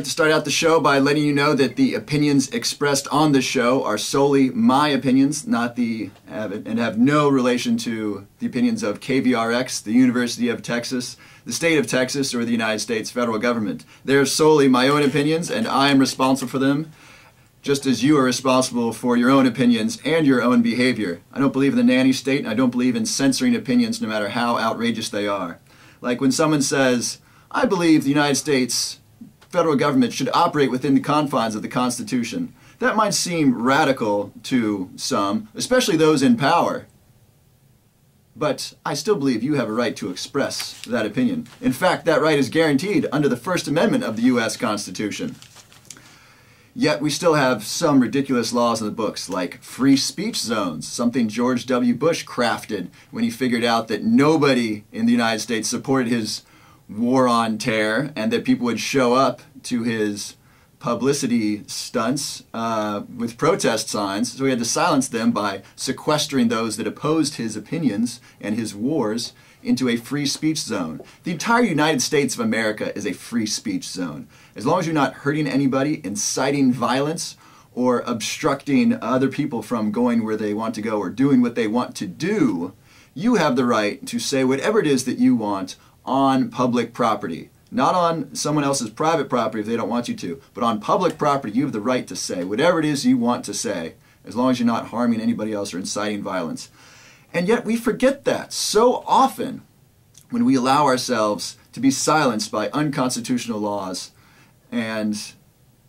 like to start out the show by letting you know that the opinions expressed on the show are solely my opinions, and have no relation to the opinions of KVRX, the University of Texas, the state of Texas, or the United States federal government. They're solely my own opinions, and I am responsible for them, just as you are responsible for your own opinions and your own behavior. I don't believe in the nanny state, and I don't believe in censoring opinions no matter how outrageous they are. Like when someone says, I believe the United States federal government should operate within the confines of the Constitution. That might seem radical to some, especially those in power. But I still believe you have a right to express that opinion. In fact, that right is guaranteed under the First Amendment of the U.S. Constitution. Yet we still have some ridiculous laws in the books, like free speech zones, something George W. Bush crafted when he figured out that nobody in the United States supported his war on terror, and that people would show up to his publicity stunts with protest signs. So he had to silence them by sequestering those that opposed his opinions and his wars into a free speech zone. The entire United States of America is a free speech zone. As long as you're not hurting anybody, inciting violence, or obstructing other people from going where they want to go or doing what they want to do, you have the right to say whatever it is that you want on public property. Not on someone else's private property if they don't want you to, but on public property you have the right to say whatever it is you want to say, as long as you're not harming anybody else or inciting violence. And yet we forget that so often when we allow ourselves to be silenced by unconstitutional laws, and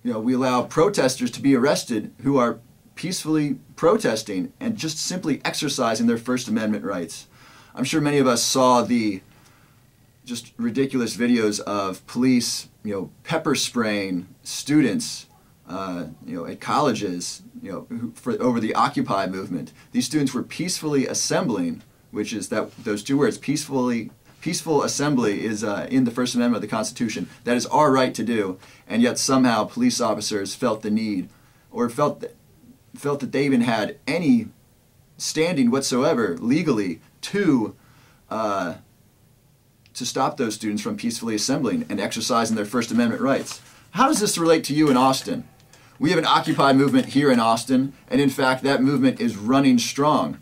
we allow protesters to be arrested who are peacefully protesting and just simply exercising their First Amendment rights. I'm sure many of us saw the just ridiculous videos of police, pepper spraying students, at colleges, over the Occupy movement. These students were peacefully assembling, which is those two words, peaceful assembly is in the First Amendment of the Constitution. That is our right to do, and yet somehow police officers felt the need, or felt that they even had any standing whatsoever legally to stop those students from peacefully assembling and exercising their First Amendment rights. How does this relate to you in Austin? We have an Occupy movement here in Austin, and in fact that movement is running strong.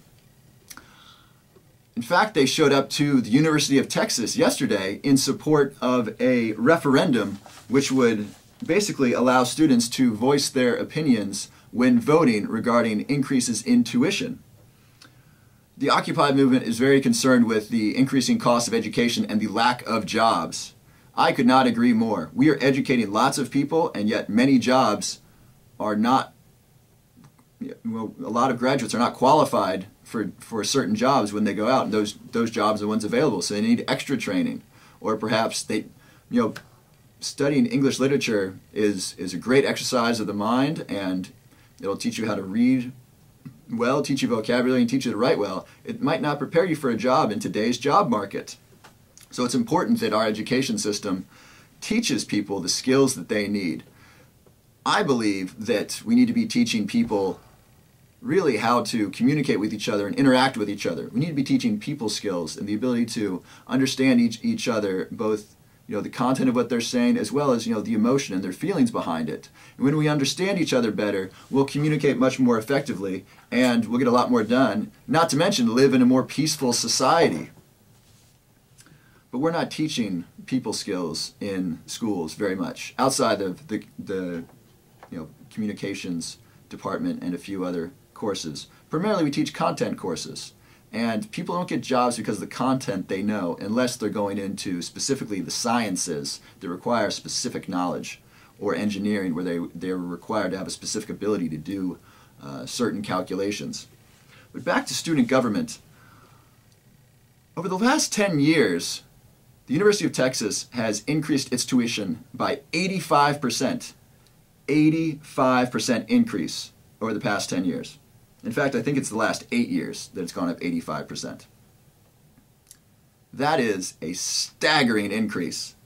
In fact, they showed up to the University of Texas yesterday in support of a referendum which would basically allow students to voice their opinions when voting regarding increases in tuition. The Occupy movement is very concerned with the increasing cost of education and the lack of jobs. I could not agree more. We are educating lots of people, and yet many jobs are not, a lot of graduates are not qualified for certain jobs when they go out, and those jobs are the ones available, so they need extra training. Or perhaps studying English literature is a great exercise of the mind, and it'll teach you how to read well, teach you vocabulary, and teach you to write well. It might not prepare you for a job in today's job market. So it's important that our education system teaches people the skills that they need. I believe that we need to be teaching people really how to communicate with each other and interact with each other. We need to be teaching people skills and the ability to understand each other, both the content of what they're saying, as well as the emotion and their feelings behind it. And when we understand each other better, we'll communicate much more effectively, and we'll get a lot more done, not to mention live in a more peaceful society. But we're not teaching people skills in schools very much, outside of the communications department and a few other courses. Primarily we teach content courses. And people don't get jobs because of the content they know, unless they're going into specifically the sciences that require specific knowledge, or engineering where they're required to have a specific ability to do certain calculations. But back to student government. Over the last 10 years, the University of Texas has increased its tuition by 85%. 85% increase over the past 10 years. In fact, I think it's the last 8 years that it's gone up 85%. That is a staggering increase.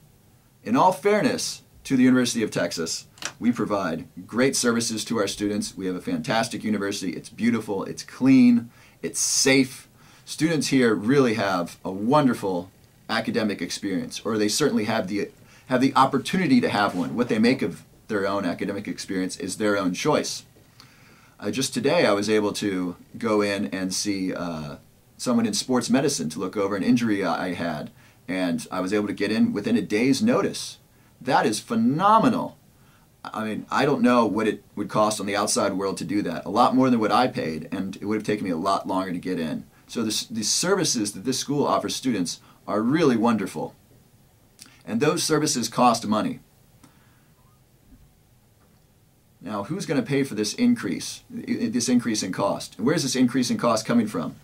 In all fairness to the University of Texas, we provide great services to our students. We have a fantastic university. It's beautiful, it's clean, it's safe. Students here really have a wonderful academic experience, or they certainly have the have the opportunity to have one. What they make of their own academic experience is their own choice. Just today I was able to go in and see someone in sports medicine to look over an injury I had, and I was able to get in within a day's notice. That is phenomenal. I mean, I don't know what it would cost on the outside world to do that. A lot more than what I paid, and it would have taken me a lot longer to get in. So the services that this school offers students are really wonderful. And those services cost money. Now, who's going to pay for this increase in cost? And where's this increase in cost coming from?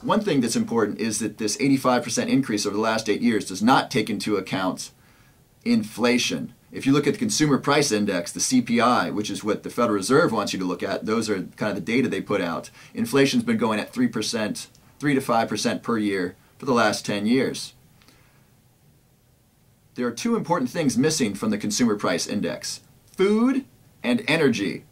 One thing that's important is that this 85% increase over the last 8 years does not take into account inflation. If you look at the Consumer Price Index, the CPI, which is what the Federal Reserve wants you to look at, those are kind of the data they put out. Inflation's been going at 3%, 3 to 5% per year for the last 10 years. There are two important things missing from the Consumer Price Index: food and energy.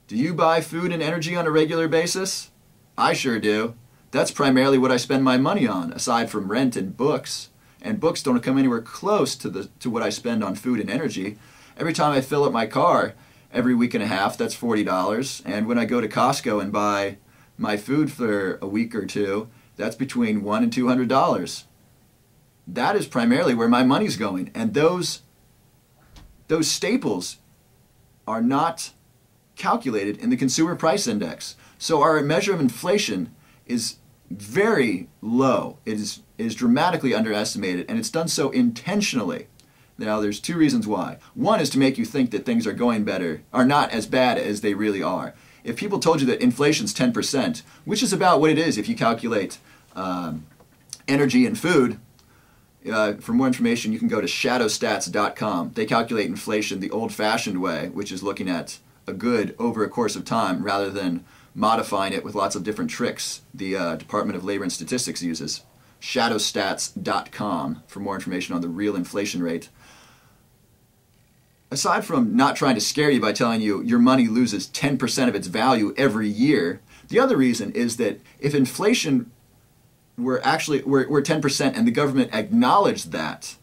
Do you buy food and energy on a regular basis? I sure do. That's primarily what I spend my money on, aside from rent and books. And books don't come anywhere close to what I spend on food and energy. Every time I fill up my car, every week and a half, that's $40. And when I go to Costco and buy my food for a week or two, that's between $100 and $200. That is primarily where my money's going. And those staples are not calculated in the Consumer Price Index. So our measure of inflation is very low. It is dramatically underestimated, and it's done so intentionally. Now, there's two reasons why. One is to make you think that things are going better, are not as bad as they really are. If people told you that inflation's 10%, which is about what it is if you calculate energy and food, for more information, you can go to shadowstats.com. They calculate inflation the old-fashioned way, which is looking at a good over a course of time rather than modifying it with lots of different tricks the Department of Labor and Statistics uses. Shadowstats.com for more information on the real inflation rate. Aside from not trying to scare you by telling you your money loses 10% of its value every year, the other reason is that if inflation were 10% and the government acknowledged that,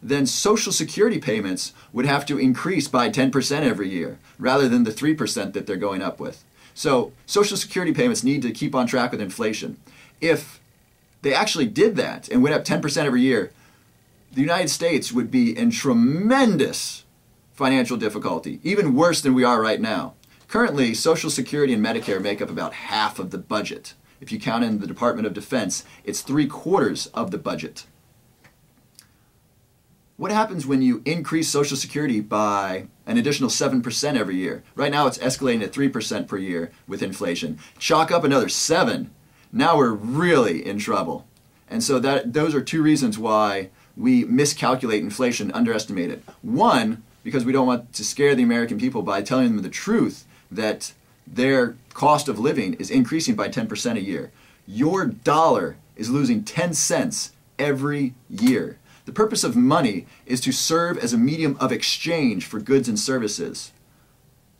then Social Security payments would have to increase by 10% every year rather than the 3% that they're going up with. So Social Security payments need to keep on track with inflation. If they actually did that and went up 10% every year, the United States would be in tremendous financial difficulty, even worse than we are right now. Currently, Social Security and Medicare make up about half of the budget. If you count in the Department of Defense, it's 3/4 of the budget. What happens when you increase Social Security by an additional 7% every year? Right now it's escalating at 3% per year with inflation. Chalk up another 7. Now we're really in trouble. And so those are two reasons why we miscalculate inflation, underestimate it. One, because we don't want to scare the American people by telling them the truth that their cost of living is increasing by 10% a year. Your dollar is losing 10 cents every year. The purpose of money is to serve as a medium of exchange for goods and services.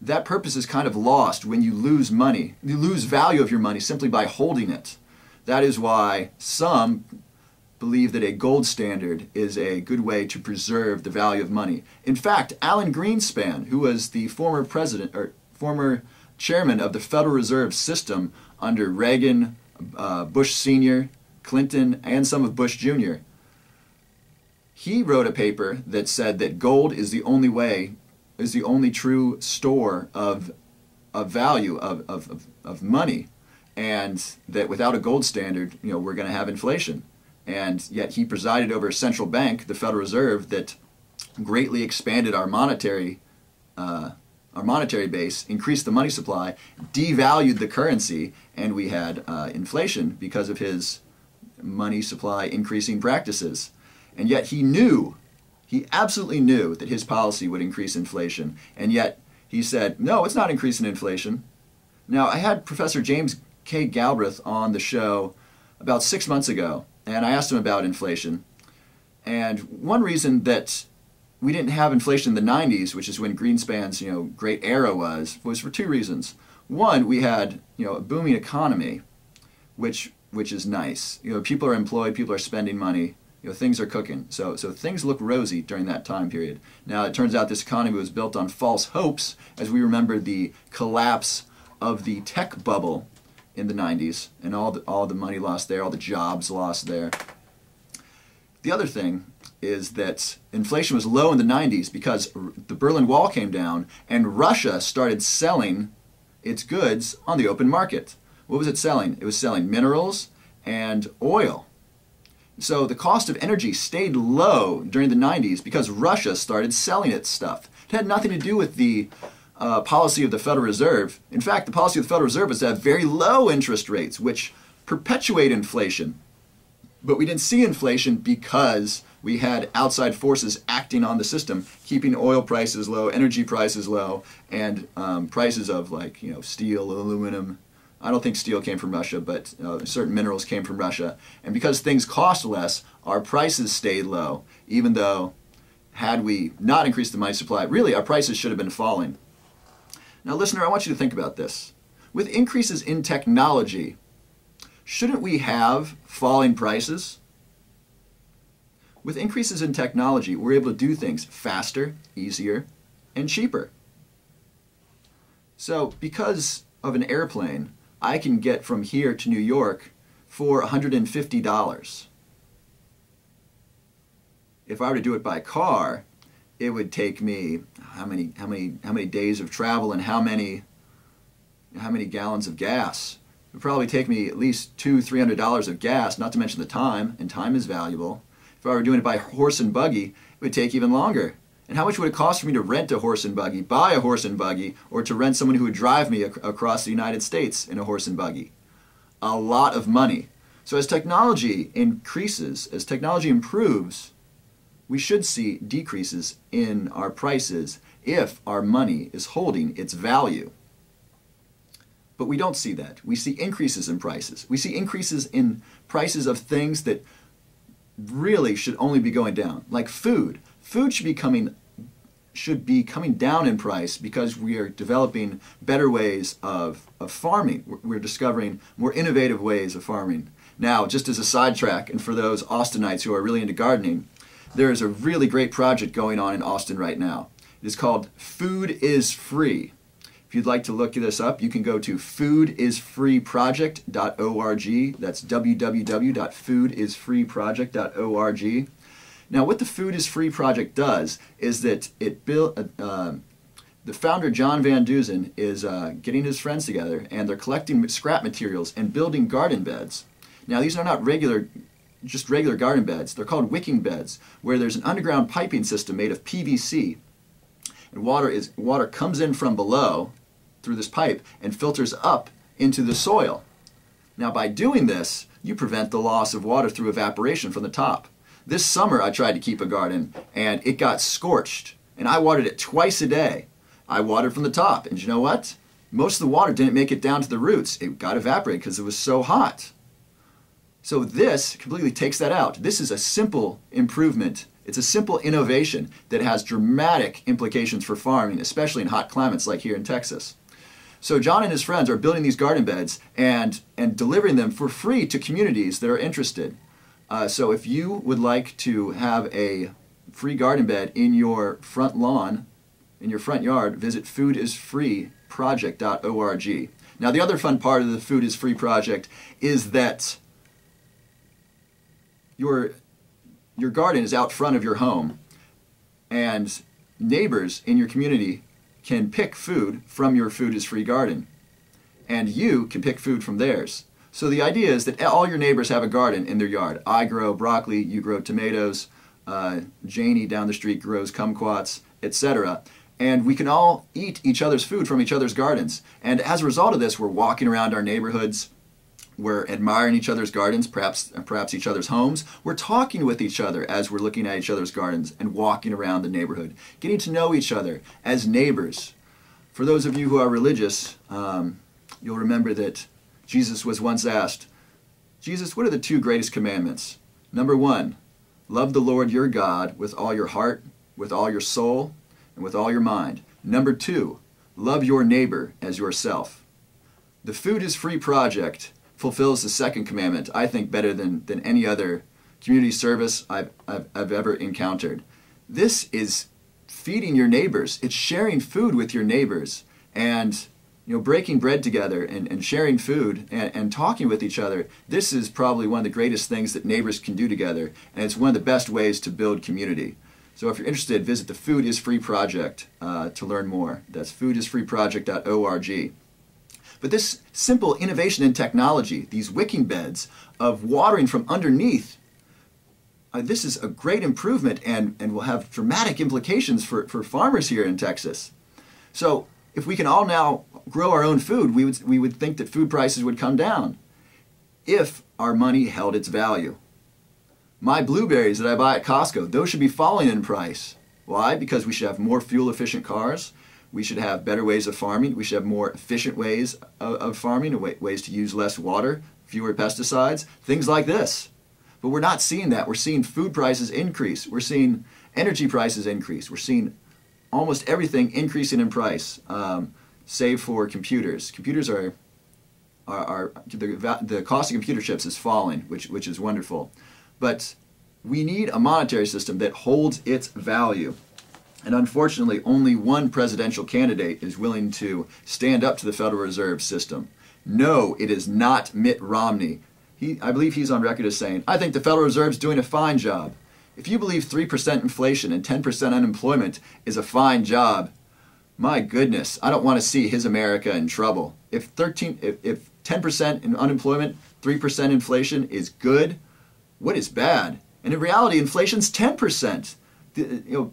That purpose is kind of lost when you lose money. You lose value of your money simply by holding it. That is why some believe that a gold standard is a good way to preserve the value of money. In fact, Alan Greenspan, who was the former president or former chairman of the Federal Reserve System under Reagan, Bush Sr., Clinton, and some of Bush Jr., he wrote a paper that said that gold is the only true store of value, of money, and that without a gold standard, we're going to have inflation. And yet he presided over a central bank, the Federal Reserve, that greatly expanded our monetary base, increased the money supply, devalued the currency, and we had inflation because of his money supply increasing practices. And yet he absolutely knew that his policy would increase inflation. And yet he said, no, it's not increasing inflation. Now, I had Professor James K. Galbraith on the show about 6 months ago, and I asked him about inflation. And one reason that we didn't have inflation in the 90s, which is when Greenspan's great era was for two reasons. One, we had a booming economy, which is nice. People are employed, people are spending money. things are cooking. So things look rosy during that time period. Now, it turns out this economy was built on false hopes, as we remember the collapse of the tech bubble in the 90s and all the money lost there, all the jobs lost there. The other thing is that inflation was low in the 90s because the Berlin Wall came down and Russia started selling its goods on the open market. What was it selling? It was selling minerals and oil. So the cost of energy stayed low during the 90s because Russia started selling its stuff. It had nothing to do with the policy of the Federal Reserve. In fact, the policy of the Federal Reserve was to have very low interest rates, which perpetuate inflation. But we didn't see inflation because we had outside forces acting on the system, keeping oil prices low, energy prices low, and prices of steel, aluminum. I don't think steel came from Russia, but certain minerals came from Russia. And because things cost less, our prices stayed low, even though had we not increased the money supply, really our prices should have been falling. Now, listener, I want you to think about this. With increases in technology, shouldn't we have falling prices? With increases in technology, we're able to do things faster, easier, and cheaper. So because of an airplane, I can get from here to New York for $150. If I were to do it by car, it would take me how many days of travel and how many gallons of gas? It would probably take me at least $200-300 of gas, not to mention the time, and time is valuable. If I were doing it by horse and buggy, it would take even longer. And how much would it cost for me to rent a horse and buggy, buy a horse and buggy, or to rent someone who would drive me across the United States in a horse and buggy? A lot of money. So as technology increases, as technology improves, we should see decreases in our prices if our money is holding its value. But we don't see that. We see increases in prices. We see increases in prices of things that really should only be going down, like food. Food should be coming down in price because we are developing better ways of farming. We're discovering more innovative ways of farming. Now, just as a sidetrack, and for those Austinites who are really into gardening, there is a really great project going on in Austin right now. It is called Food is Free. If you'd like to look this up, you can go to foodisfreeproject.org. That's www.foodisfreeproject.org. Now, what the Food is Free project does is that the founder, John Van Dusen, is getting his friends together, and they're collecting scrap materials and building garden beds. Now, these are not just regular garden beds. They're called wicking beds, where there's an underground piping system made of PVC, and water comes in from below through this pipe and filters up into the soil. Now, by doing this, you prevent the loss of water through evaporation from the top. This summer, I tried to keep a garden, and it got scorched, and I watered it twice a day. I watered from the top, and you know what? Most of the water didn't make it down to the roots. It got evaporated because it was so hot. So this completely takes that out. This is a simple improvement. It's a simple innovation that has dramatic implications for farming, especially in hot climates like here in Texas. So John and his friends are building these garden beds and delivering them for free to communities that are interested. So if you would like to have a free garden bed in your front lawn, in your front yard, visit foodisfreeproject.org. Now, the other fun part of the Food is Free project is that your garden is out front of your home, and neighbors in your community can pick food from your Food is Free garden, and you can pick food from theirs. So the idea is that all your neighbors have a garden in their yard. I grow broccoli, you grow tomatoes, Janie down the street grows kumquats, etc. And we can all eat each other's food from each other's gardens. And as a result of this, we're walking around our neighborhoods, we're admiring each other's gardens, perhaps each other's homes. We're talking with each other as we're looking at each other's gardens and walking around the neighborhood, getting to know each other as neighbors. For those of you who are religious, you'll remember that Jesus was once asked, Jesus, what are the two greatest commandments? Number 1, love the Lord your God with all your heart, with all your soul, and with all your mind. Number 2, love your neighbor as yourself. The Food is Free project fulfills the second commandment, I think, better than any other community service I've ever encountered. This is feeding your neighbors. It's sharing food with your neighbors, and breaking bread together and sharing food and talking with each other. This is probably one of the greatest things that neighbors can do together, and it's one of the best ways to build community. So if you're interested, visit the Food is Free Project to learn more. That's foodisfreeproject.org. But this simple innovation in technology, these wicking beds of watering from underneath, this is a great improvement and will have dramatic implications for farmers here in Texas. So if we can all now grow our own food, we would think that food prices would come down if our money held its value. My blueberries that I buy at Costco, those should be falling in price. Why? Because we should have more fuel-efficient cars. We should have better ways of farming. We should have more efficient ways of farming, ways to use less water, fewer pesticides, things like this. But we're not seeing that. We're seeing food prices increase. We're seeing energy prices increase. We're seeing almost everything increasing in price, save for computers. Computers the cost of computer chips is falling, which is wonderful. But we need a monetary system that holds its value. And unfortunately, only one presidential candidate is willing to stand up to the Federal Reserve System. No, it is not Mitt Romney. I believe he's on record as saying, I think the Federal Reserve's doing a fine job. If you believe 3% inflation and 10% unemployment is a fine job, my goodness, I don't want to see his America in trouble. If 10% in unemployment, 3% inflation is good, what is bad? And in reality, inflation's 10%.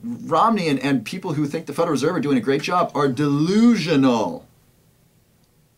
Romney and people who think the Federal Reserve are doing a great job are delusional.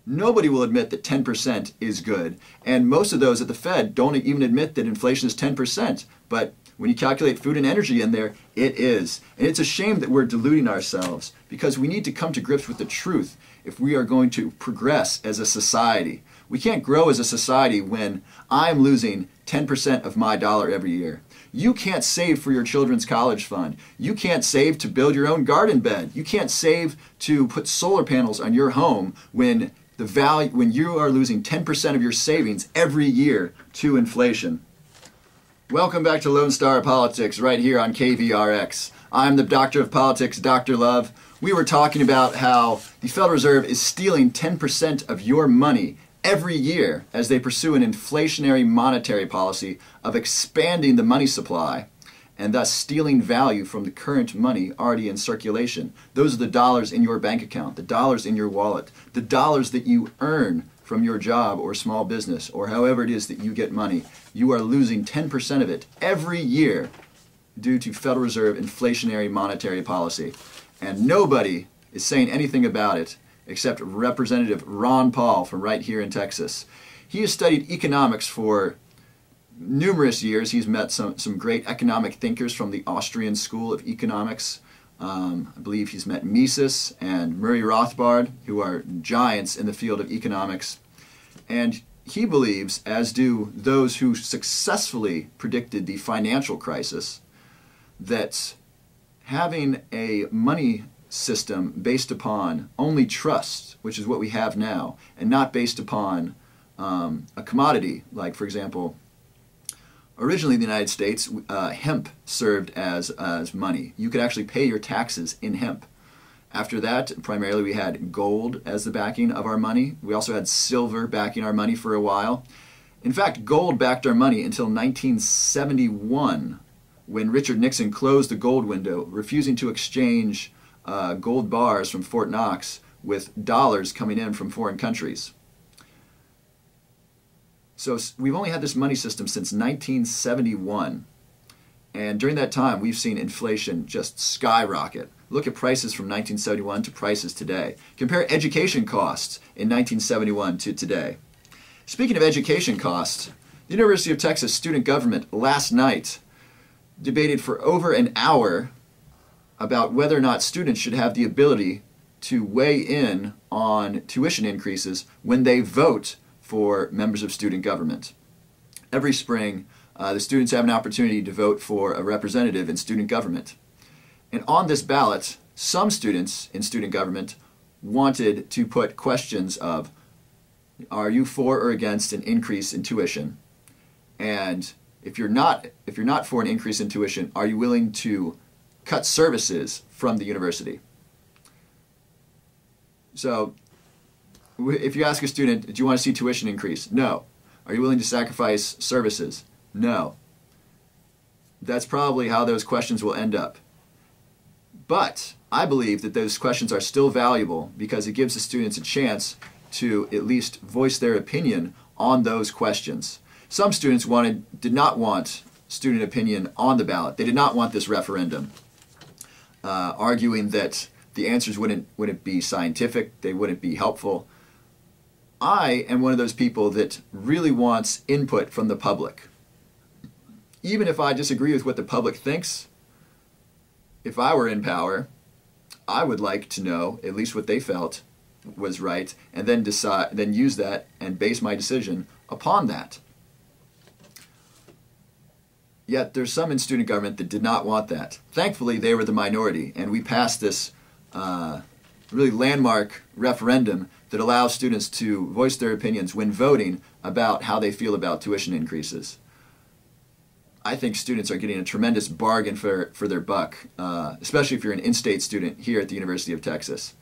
Nobody will admit that 10% is good. And most of those at the Fed don't even admit that inflation is 10%. But when you calculate food and energy in there, it is. And it's a shame that we're deluding ourselves, because we need to come to grips with the truth if we are going to progress as a society. We can't grow as a society when I'm losing 10% of my dollar every year. You can't save for your children's college fund. You can't save to build your own garden bed. You can't save to put solar panels on your home when you are losing 10% of your savings every year to inflation. Welcome back to Lone Star Politics right here on KVRX. I'm the Doctor of Politics, Dr. Love. We were talking about how the Federal Reserve is stealing 10% of your money every year as they pursue an inflationary monetary policy of expanding the money supply and thus stealing value from the current money already in circulation. Those are the dollars in your bank account, the dollars in your wallet, the dollars that you earn from your job or small business or however it is that you get money. You are losing 10% of it every year due to Federal Reserve inflationary monetary policy. And nobody is saying anything about it except Representative Ron Paul from right here in Texas. He has studied economics for numerous years. He's met some great economic thinkers from the Austrian School of Economics. I believe he's met Mises and Murray Rothbard, who are giants in the field of economics. And he believes, as do those who successfully predicted the financial crisis, that having a money system based upon only trust, which is what we have now, and not based upon a commodity, like, for example, originally in the United States, hemp served as money. You could actually pay your taxes in hemp. After that, primarily we had gold as the backing of our money. We also had silver backing our money for a while. In fact, gold backed our money until 1971, when Richard Nixon closed the gold window, refusing to exchange gold bars from Fort Knox with dollars coming in from foreign countries. So we've only had this money system since 1971. And during that time, we've seen inflation just skyrocket. Look at prices from 1971 to prices today. Compare education costs in 1971 to today. Speaking of education costs, the University of Texas student government last night debated for over an hour about whether or not students should have the ability to weigh in on tuition increases when they vote for members of student government. Every spring, the students have an opportunity to vote for a representative in student government. And on this ballot, some students in student government wanted to put questions of, are you for or against an increase in tuition? And if you're not for an increase in tuition, are you willing to cut services from the university? So if you ask a student, do you want to see tuition increase? No. Are you willing to sacrifice services? No. That's probably how those questions will end up. But I believe that those questions are still valuable because it gives the students a chance to at least voice their opinion on those questions. Some students did not want student opinion on the ballot. They did not want this referendum, arguing that the answers wouldn't be scientific, they wouldn't be helpful. I am one of those people that really wants input from the public. Even if I disagree with what the public thinks, if I were in power, I would like to know at least what they felt was right, and then use that and base my decision upon that. Yet there's some in student government that did not want that. Thankfully, they were the minority, and we passed this really landmark referendum that allows students to voice their opinions when voting about how they feel about tuition increases. I think students are getting a tremendous bargain for their buck, especially if you're an in-state student here at the University of Texas.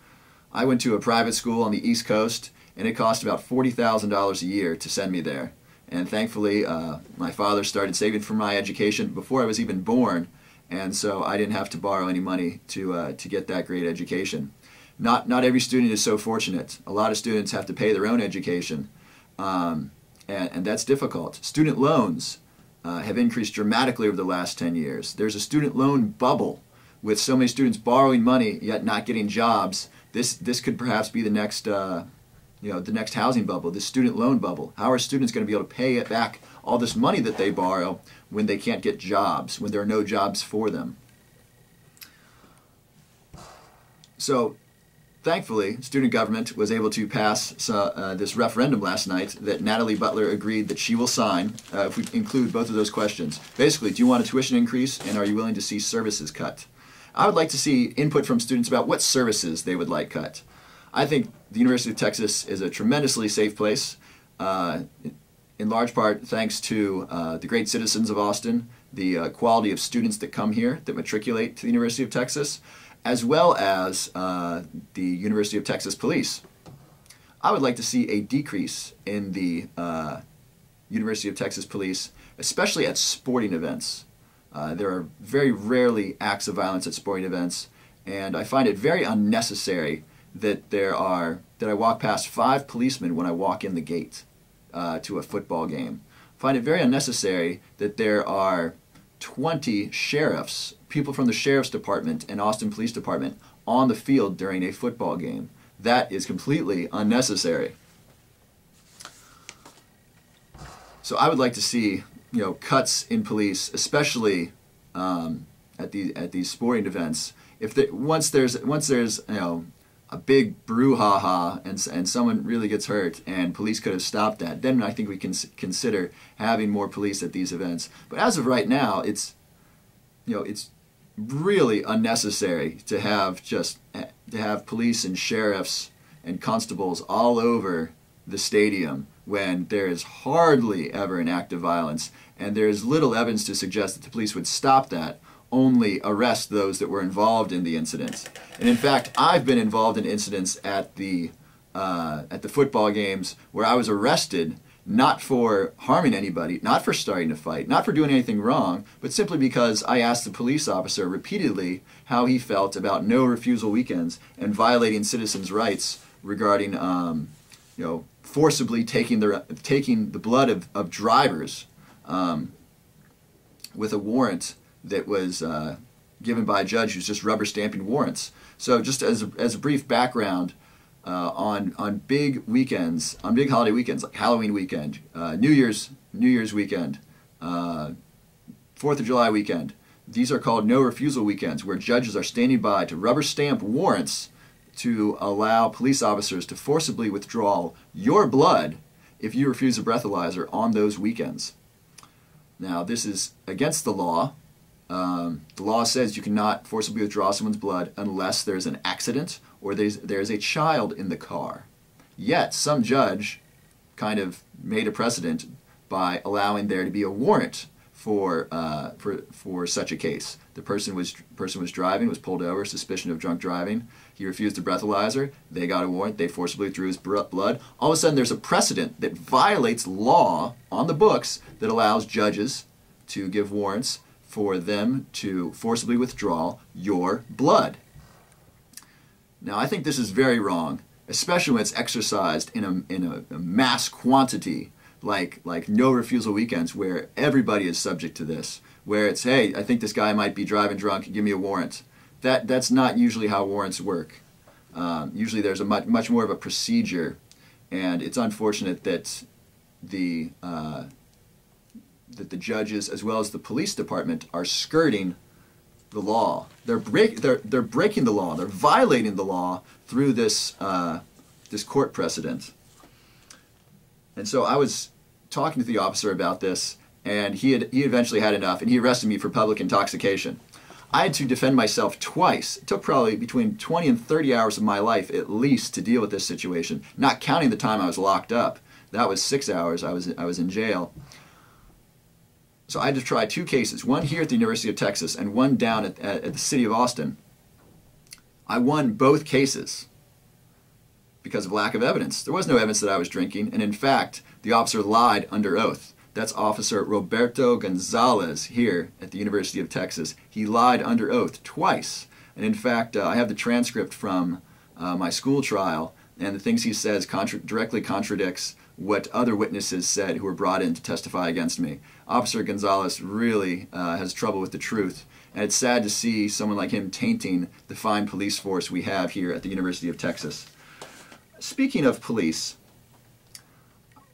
I went to a private school on the East Coast, and it cost about $40,000 a year to send me there. And thankfully, my father started saving for my education before I was even born, and so I didn't have to borrow any money to get that great education. Not every student is so fortunate. A lot of students have to pay their own education, and that's difficult. Student loans have increased dramatically over the last 10 years. There's a student loan bubble with so many students borrowing money yet not getting jobs. This could perhaps be the next the next housing bubble, the student loan bubble. How are students going to be able to pay it back all this money that they borrow when they can't get jobs, when there are no jobs for them? So thankfully, student government was able to pass this referendum last night that Natalie Butler agreed that she will sign if we include both of those questions. Basically, do you want a tuition increase, and are you willing to see services cut? I would like to see input from students about what services they would like cut. I think the University of Texas is a tremendously safe place, in large part thanks to the great citizens of Austin, the quality of students that come here, that matriculate to the University of Texas, as well as the University of Texas Police. I would like to see a decrease in the University of Texas Police, especially at sporting events. There are very rarely acts of violence at sporting events, and I find it very unnecessary that I walk past 5 policemen when I walk in the gate to a football game. I find it very unnecessary that there are 20 sheriffs, people from the Sheriff's Department and Austin Police Department, on the field during a football game. That is completely unnecessary. So I would like to see, cuts in police, especially at these sporting events. Once there's a big brouhaha and someone really gets hurt and police could have stopped that, then I think we can consider having more police at these events. But as of right now, it's really unnecessary to have police and sheriffs and constables all over the stadium when there is hardly ever an act of violence, and there is little evidence to suggest that the police would stop that, only arrest those that were involved in the incidents. And in fact, I've been involved in incidents at the football games where I was arrested not for harming anybody, not for starting a fight, not for doing anything wrong, but simply because I asked the police officer repeatedly how he felt about no refusal weekends and violating citizens' rights regarding forcibly taking the blood of drivers with a warrant that was given by a judge who's just rubber stamping warrants. So just as a brief background, on big weekends, on big holiday weekends like Halloween weekend, New Year's weekend, 4th of July weekend, these are called no refusal weekends, where judges are standing by to rubber stamp warrants to allow police officers to forcibly withdraw your blood if you refuse a breathalyzer on those weekends. Now, this is against the law. The law says you cannot forcibly withdraw someone's blood unless there's an accident or there's a child in the car. Yet, some judge kind of made a precedent by allowing there to be a warrant for such a case. The person was driving, was pulled over, suspicion of drunk driving. He refused the breathalyzer. They got a warrant. They forcibly drew his blood. All of a sudden, there's a precedent that violates law on the books that allows judges to give warrants for them to forcibly withdraw your blood. Now, I think this is very wrong, especially when it's exercised in a mass quantity, like no refusal weekends, where everybody is subject to this, where it's, hey, I think this guy might be driving drunk, give me a warrant. That's not usually how warrants work. Usually there's a much more of a procedure, and it's unfortunate that the judges as well as the police department are skirting the law. They're breaking the law. They're violating the law through this this court precedent. And so I was talking to the officer about this, and he eventually had enough, and he arrested me for public intoxication. I had to defend myself twice. It took probably between 20 and 30 hours of my life at least to deal with this situation, not counting the time I was locked up. That was 6 hours. I was in jail. So I had to try 2 cases, one here at the University of Texas and one down at the city of Austin. I won both cases because of lack of evidence. There was no evidence that I was drinking, and in fact, the officer lied under oath. That's Officer Roberto Gonzalez here at the University of Texas. He lied under oath twice. And in fact, I have the transcript from my school trial, and the things he says directly contradicts what other witnesses said who were brought in to testify against me. Officer Gonzalez really has trouble with the truth, and it's sad to see someone like him tainting the fine police force we have here at the University of Texas. Speaking of police,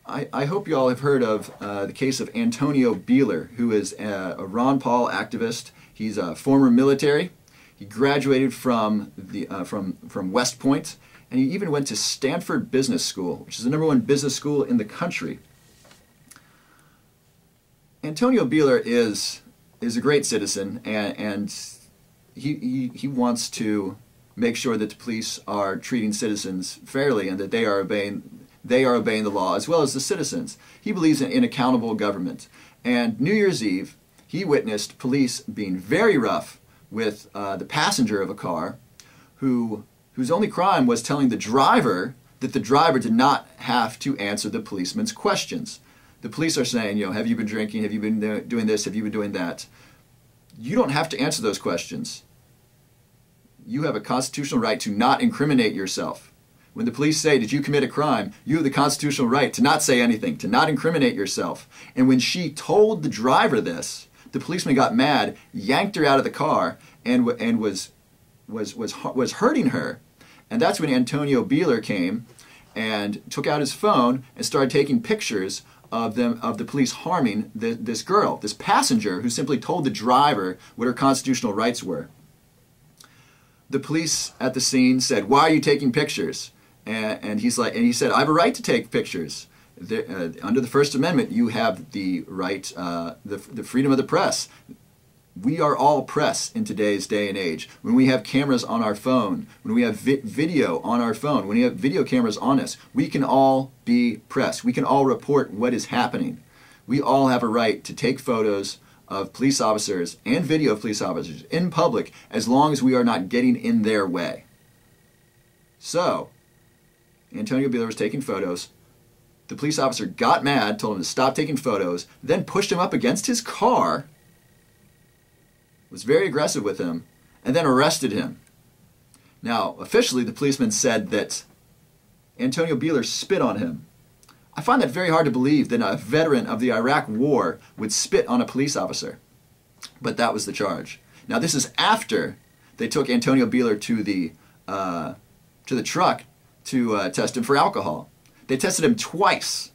I hope you all have heard of the case of Antonio Beeler, who is a Ron Paul activist. He's a former military. He graduated from West Point, and he even went to Stanford Business School, which is the #1 business school in the country. Antonio Beeler is a great citizen, and he wants to make sure that the police are treating citizens fairly and that they are obeying the law as well as the citizens. He believes in accountable government. And New Year's Eve, he witnessed police being very rough with the passenger of a car whose only crime was telling the driver that the driver did not have to answer the policeman's questions. The police are saying, have you been drinking? Have you been doing this? Have you been doing that? You don't have to answer those questions. You have a constitutional right to not incriminate yourself. When the police say, did you commit a crime? You have the constitutional right to not say anything, to not incriminate yourself. And when she told the driver this, the policeman got mad, yanked her out of the car, and was hurting her. And that's when Antonio Beeler came and took out his phone and started taking pictures of the police harming this girl, this passenger who simply told the driver what her constitutional rights were. The police at the scene said, "Why are you taking pictures?" And he said, "I have a right to take pictures. Under the First Amendment, you have the right, the freedom of the press. We are all press in today's day and age. When we have cameras on our phone, when we have video on our phone, when we have video cameras on us, we can all be press. We can all report what is happening. We all have a right to take photos of police officers and video of police officers in public as long as we are not getting in their way." So, Antonio Beeler was taking photos. The police officer got mad, told him to stop taking photos, then pushed him up against his car, was very aggressive with him, and then arrested him. Now, officially, the policeman said that Antonio Beeler spit on him. I find that very hard to believe that a veteran of the Iraq War would spit on a police officer. But that was the charge. Now, this is after they took Antonio Beeler to the truck to test him for alcohol. They tested him twice,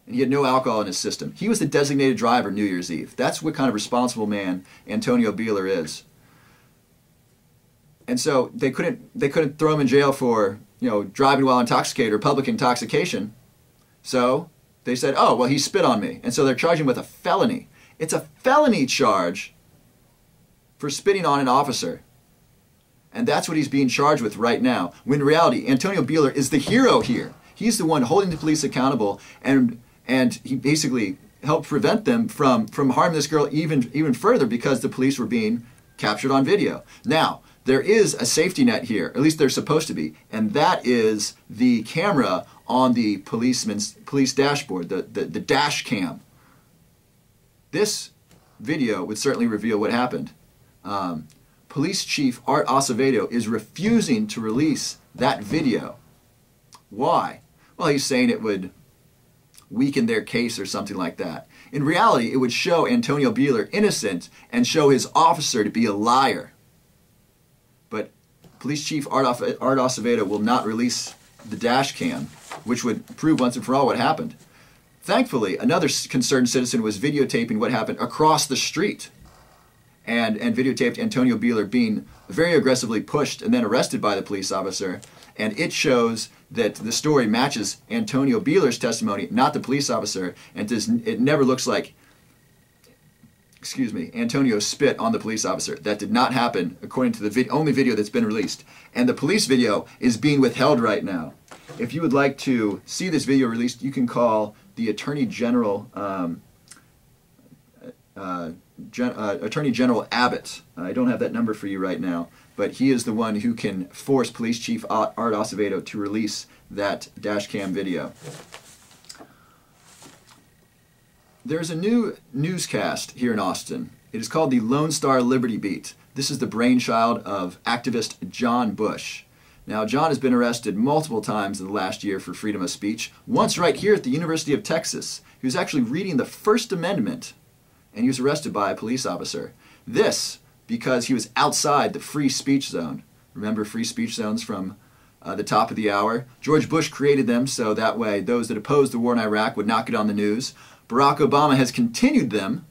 and he had no alcohol in his system. He was the designated driver New Year's Eve. That's what kind of responsible man Antonio Beeler is. And so they couldn't throw him in jail for driving while intoxicated or public intoxication. So they said, "Oh, well, he spit on me." And so they're charging him with a felony. It's a felony charge for spitting on an officer. And that's what he's being charged with right now. When in reality, Antonio Beeler is the hero here. He's the one holding the police accountable, and he basically helped prevent them from harming this girl even further, because the police were being captured on video. Now, there is a safety net here, at least there's supposed to be, and that is the camera on the police dashboard, the dash cam. This video would certainly reveal what happened. Police Chief Art Acevedo is refusing to release that video. Why? Well, he's saying it would weaken their case or something like that. In reality, it would show Antonio Bieler innocent and show his officer to be a liar. But Police Chief Art Acevedo will not release the dash cam, which would prove once and for all what happened. Thankfully, another concerned citizen was videotaping what happened across the street, and videotaped Antonio Bieler being very aggressively pushed and then arrested by the police officer. And it shows that the story matches Antonio Bieler's testimony, not the police officer, and it never looks like, Antonio spit on the police officer. That did not happen, according to the only video that's been released. And the police video is being withheld right now. If you would like to see this video released, you can call the Attorney General, Attorney General Abbott. I don't have that number for you right now, but he is the one who can force Police Chief Art Acevedo to release that dash cam video. There's a new newscast here in Austin. It is called the Lone Star Liberty Beat. This is the brainchild of activist John Bush. Now, John has been arrested multiple times in the last year for freedom of speech. Once right here at the University of Texas. He was actually reading the First Amendment, and he was arrested by a police officer. This because he was outside the free speech zone. Remember free speech zones from the top of the hour? George Bush created them so that way those that opposed the war in Iraq would not get on the news. Barack Obama has continued them,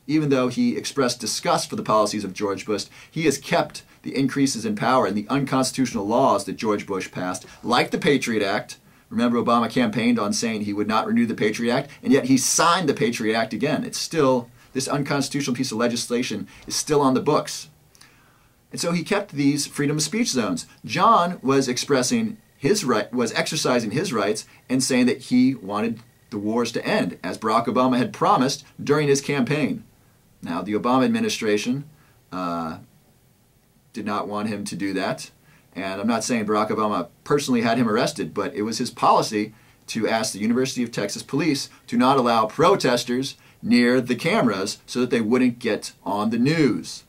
even though he expressed disgust for the policies of George Bush. He has kept the increases in power and the unconstitutional laws that George Bush passed, like the Patriot Act. Remember, Obama campaigned on saying he would not renew the Patriot Act, and yet he signed the Patriot Act again. It's still, this unconstitutional piece of legislation is still on the books. And so he kept these freedom of speech zones. John was expressing his right, was exercising his rights and saying that he wanted the wars to end, as Barack Obama had promised during his campaign. Now, the Obama administration did not want him to do that. And I'm not saying Barack Obama personally had him arrested, but it was his policy to ask the University of Texas police to not allow protesters near the cameras so that they wouldn't get on the news.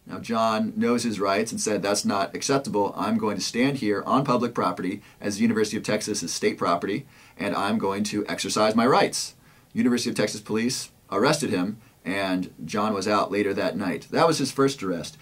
Now, John knows his rights and said, that's not acceptable. I'm going to stand here on public property, as the University of Texas is state property, and I'm going to exercise my rights. University of Texas police arrested him, and John was out later that night. That was his first arrest.